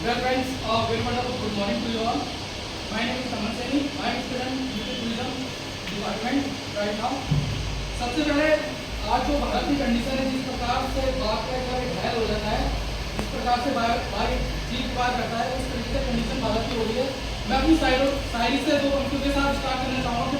Well friends, very wonderful good morning to you all. My name is Aman Saini. I am student tourism department right now. सबसे पहले आज जो भारत की condition है, जिस प्रकार से बाघ का एक घायल हो जाता है, जिस प्रकार से बाघ जीत पार करता है, उस तरीके से कंडीशन भारत की हो रही है। मैं अपनी शायरी से दो पंक्तियों के साथ स्टार्ट करना चाहूँगा।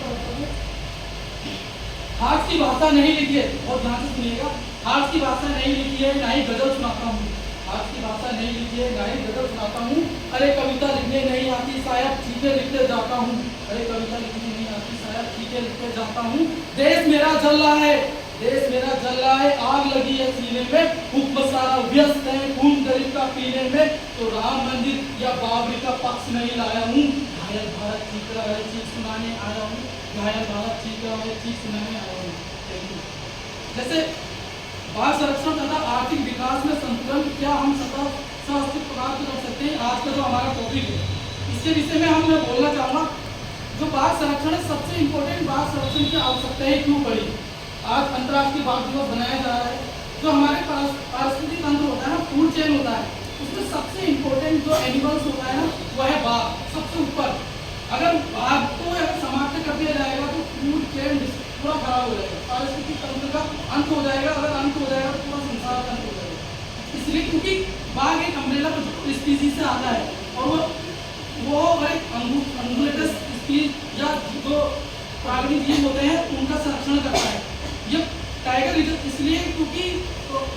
हार्ट की भाषा नहीं लिखी है, और ध्यान से सुनिएगा। हार्ट की भाषा नहीं लिखी है, ना ही गजल सुनाता हूँ। हार्ट की भाषा नहीं लिखी है, ना ही गजल सुनाता हूँ। अरे कविता लिखने नहीं आती, शायद चीजें लिखते जाता हूँ। अरे कविता लिखने नहीं आती, शायद चीजें लिखते जाता हूँ। देश मेरा जल रहा है, देश मेरा जल रहा है, आग लगी है सीने में। हुक्म सारा व्यस्त है खून गरीब का पीने में, तो राम मंदिर या बाबरी का पक्ष नहीं लाया हूँ। घायल भारत चीख रहा है, चीख सुनाने आया हूँ। घायल भारत चीख रहा है, चीख सुनाने आया हूँ। जैसे बाल संरक्षण तथा आर्थिक विकास में संतुलन क्या हम सहअस्तित्व प्राप्त कर सकते हैं, आज का जो हमारा टॉपिक है, इसके विषय में मैं बोलना चाहूँगा। जो बाघ संरक्षण है, सबसे इम्पोर्टेंट बाघ संरक्षण की आवश्यकताएं क्यों पड़ी। आज अंतर्राष्ट्रीय बाघ दिवस बनाया जा रहा है। जो हमारे पारिस्थितिक तंत्र होता है ना, फूड चेन होता है, उसमें सबसे इम्पोर्टेंट जो एनिमल्स होता है ना, वह है बाघ, सबसे ऊपर। अगर बाघ को समाप्त कर दिया जाएगा तो फूड चेन पूरा खराब हो जाएगा, पारिस्थितिक तंत्र का अंत हो जाएगा। अगर अंत हो जाएगा तो पूरा संसार का अंत हो जाएगा। इसलिए क्योंकि बाघ एक अम्ब्रेला स्पीसीज से आता है, और वो एक अंगुलेटस स्पीसीज या जो प्राकृतिक जीव होते हैं उनका संरक्षण करता है। ये टाइगर रिजर्व इसलिए क्योंकि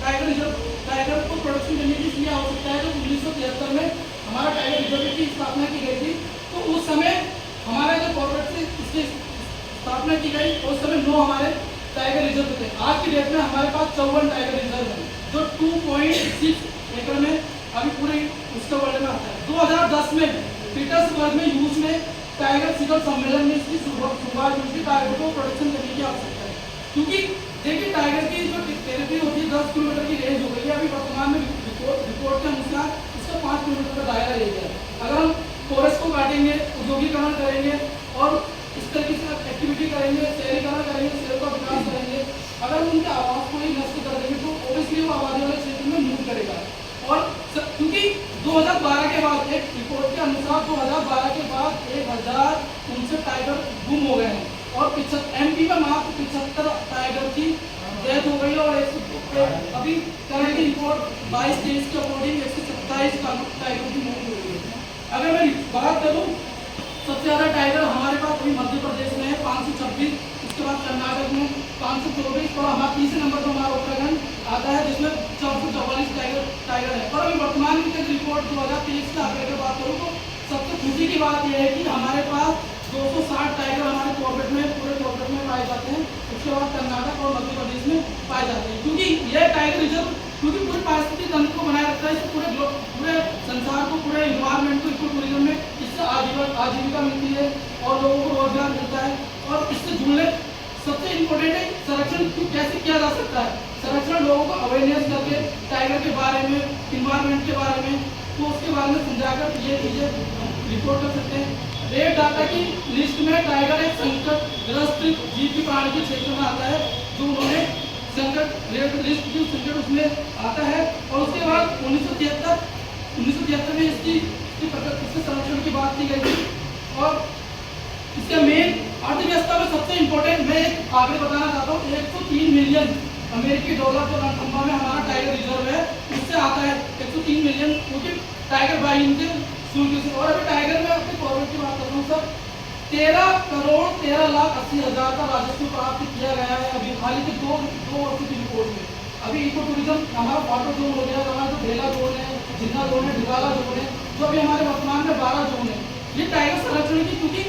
टाइगर को प्रोडक्शन करने की इसलिए आवश्यकता है। जब 1973 में हमारा टाइगर रिजर्व की स्थापना की गई थी, तो उस समय हमारा जो कॉर्पोरेट से इसकी स्थापना की गई, उस समय 9 हमारे टाइगर रिजर्व थे। आज की डेट में हमारे पास 54 टाइगर रिजर्व है, जो 2.6 एकड़ में अभी पूरे उसके वर्ल्ड में आता है। 2010 में पीटर्सबर्ग में यूएस में टाइगर शिखर सम्मेलन में इसकी शुरुआत हुई थी। टाइगर को प्रोटेक्शन करने की आवश्यकता है, क्योंकि देखिए टाइगर की जो टेरिटरी होती है 10 किलोमीटर की रेंज हो गई है। अभी वर्तमान में रिपोर्ट के अनुसार इसका 5 किलोमीटर का दायरा रह गया है। अगर हम फॉरेस्ट को काटेंगे, औद्योगिकरण करेंगे और इस तरीके से एक्टिविटी करेंगे, शहरीकरण करेंगे, शहर का विकास करेंगे, अगर उनके आवास को ही नष्ट कर देंगे तो ऑब्वियसली वो आबादी वाले क्षेत्र में मूव करेगा। और क्योंकि 2012 के बाद एक रिपोर्ट के अनुसार 2012 के बाद 1059 टाइगर गुम हो गए हैं, और एमपी में मात्र 75 टाइगर की डेथ हो गई है। और अभी करंट रिपोर्ट 22-23 के अकॉर्डिंग 127 टाइगर की मौत हो गई है। अगर मैं बात करूँ, सबसे ज़्यादा टाइगर हमारे पास अभी मध्य प्रदेश में है 526, उसके बाद कर्नाटक में 524, और हमारा तीसरे नंबर पर हमारा उत्तराखंड आता है जिसमें 444 टाइगर है। और अभी वर्तमान में एक रिपोर्ट 2023 का अगर बात करूँ तो सबसे खुशी की बात यह है कि हमारे पास 260 टाइगर हमारे कॉर्बेट में पूरे कॉर्बेट में पाए जाते हैं। उसके बाद कर्नाटक और मध्य प्रदेश में पाए जाते हैं, क्योंकि यह टाइगर रिजर्व क्योंकि पूरे पारिस्थितिक तंत्र को बनाए रखता है। इससे पूरे संसार को, पूरे इन्वायरमेंट को, इको टूरिज्म में इससे आजीविका मिलती है और लोगों को रोजगार मिलता है। और इससे जुड़ने सबसे इम्पोर्टेंट है संरक्षण कैसे किया जा सकता है। संरक्षण लोगों को अवेयरनेस करके टाइगर के बारे में, इन्वायरमेंट के बारे में, तो उसके बारे में समझाकर ये चीज़ें रिपोर्ट कर सकते हैं। रेड डाटा की लिस्ट में टाइगर एक संकटग्रस्त जीव की प्राणी के क्षेत्र में आता है, जो उन्होंने संकट रेड लिस्ट की संकट उसमें आता है। और उसके बाद 1973 में इसके संरक्षण की बात की गई थी। और इसके मेन अर्थव्यवस्था में सबसे इम्पोर्टेंट मैं आगे बताना चाहता हूँ, 103 मिलियन अमेरिकी डॉलर जो रणथंभा में हमारा टाइगर रिजर्व है उससे आता है 103 मिलियन, क्योंकि टाइगर बाई इनके शुल्क से। और अभी टाइगर में अपने कॉर्पोरेट की बात कर रहा हूँ सर, 13,13,80,000 का राजस्व प्राप्त किया गया है अभी हाल ही के 2 वर्षों की रिपोर्ट में। अभी इको टूरिज्म हमारा वाटर जोन हो गया, हमारा जो ढेला जोन है, जिन्ना जोन है, ढिगाला जोन है, जो अभी हमारे वर्तमान में 12 जोन है। ये टाइगर संरक्षण की, क्योंकि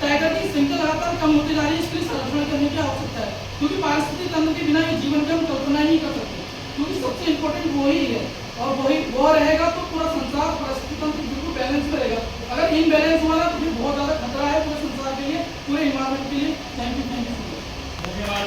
टाइगर की संख्या लगातार कम होती जा रही है, इसके लिए संरक्षण करने की आवश्यकता है। क्योंकि पारिस्थितिक तंत्र के बिना ये जीवन की हम कल्पना ही नहीं कर सकते, क्योंकि सबसे इम्पोर्टेंट वही है। और वो रहेगा तो पूरा संसार पारिस्थितिक तंत्र बिल्कुल बैलेंस में रहेगा। अगर इनबैलेंस हुआ ना तो फिर बहुत ज़्यादा खतरा है पूरे संसार के लिए, पूरे इन्वायरमेंट के लिए। Thank you so much. धन्यवाद।